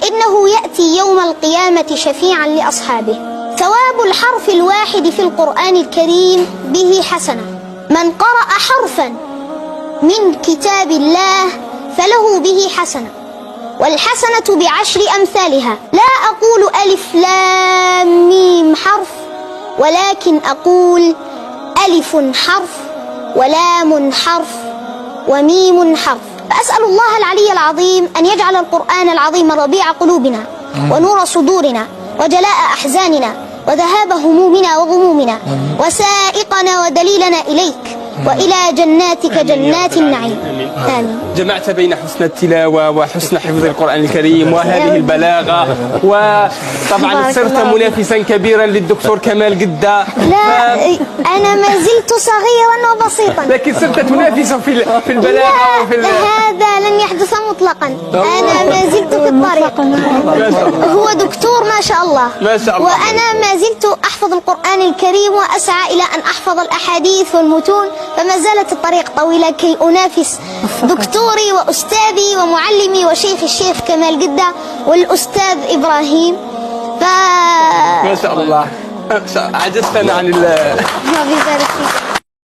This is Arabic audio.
فإنه يأتي يوم القيامة شفيعا لأصحابه. ثواب الحرف الواحد في القرآن الكريم به حسنة. من قرأ حرفا من كتاب الله فله به حسنة، والحسنة بعشر أمثالها. لا أقول ألف لام ميم حرف، ولكن أقول ألف حرف ولام حرف وميم حرف. فأسأل الله العلي العظيم أن يجعل القرآن العظيم ربيع قلوبنا ونور صدورنا وجلاء أحزاننا وذهاب همومنا وغمومنا وسائقنا ودليلنا إليك وإلى جناتك جنات النعيم. آمين. جمعت بين حسن التلاوة وحسن حفظ القرآن الكريم وهذه البلاغة، وطبعا صرت منافسا كبيرا للدكتور كمال قدة. لا أنا ما زلت صغيرا وبسيطا، لكن صرت تنافس في البلاغة وفي هذا لن يحدث مطلقا. أنا ما زلت في الطريق. هو دكتور ما شاء الله، ما شاء الله. وأنا ما زلت أحفظ القرآن الكريم وأسعى إلى أن أحفظ الأحاديث والمتون، فما زالت الطريق طويلة كي أنافس دكتوري وأستاذي ومعلمي وشيخ الشيخ كمال قدة والأستاذ إبراهيم. ما شاء الله عجزتنا عن الله يبارك فيك.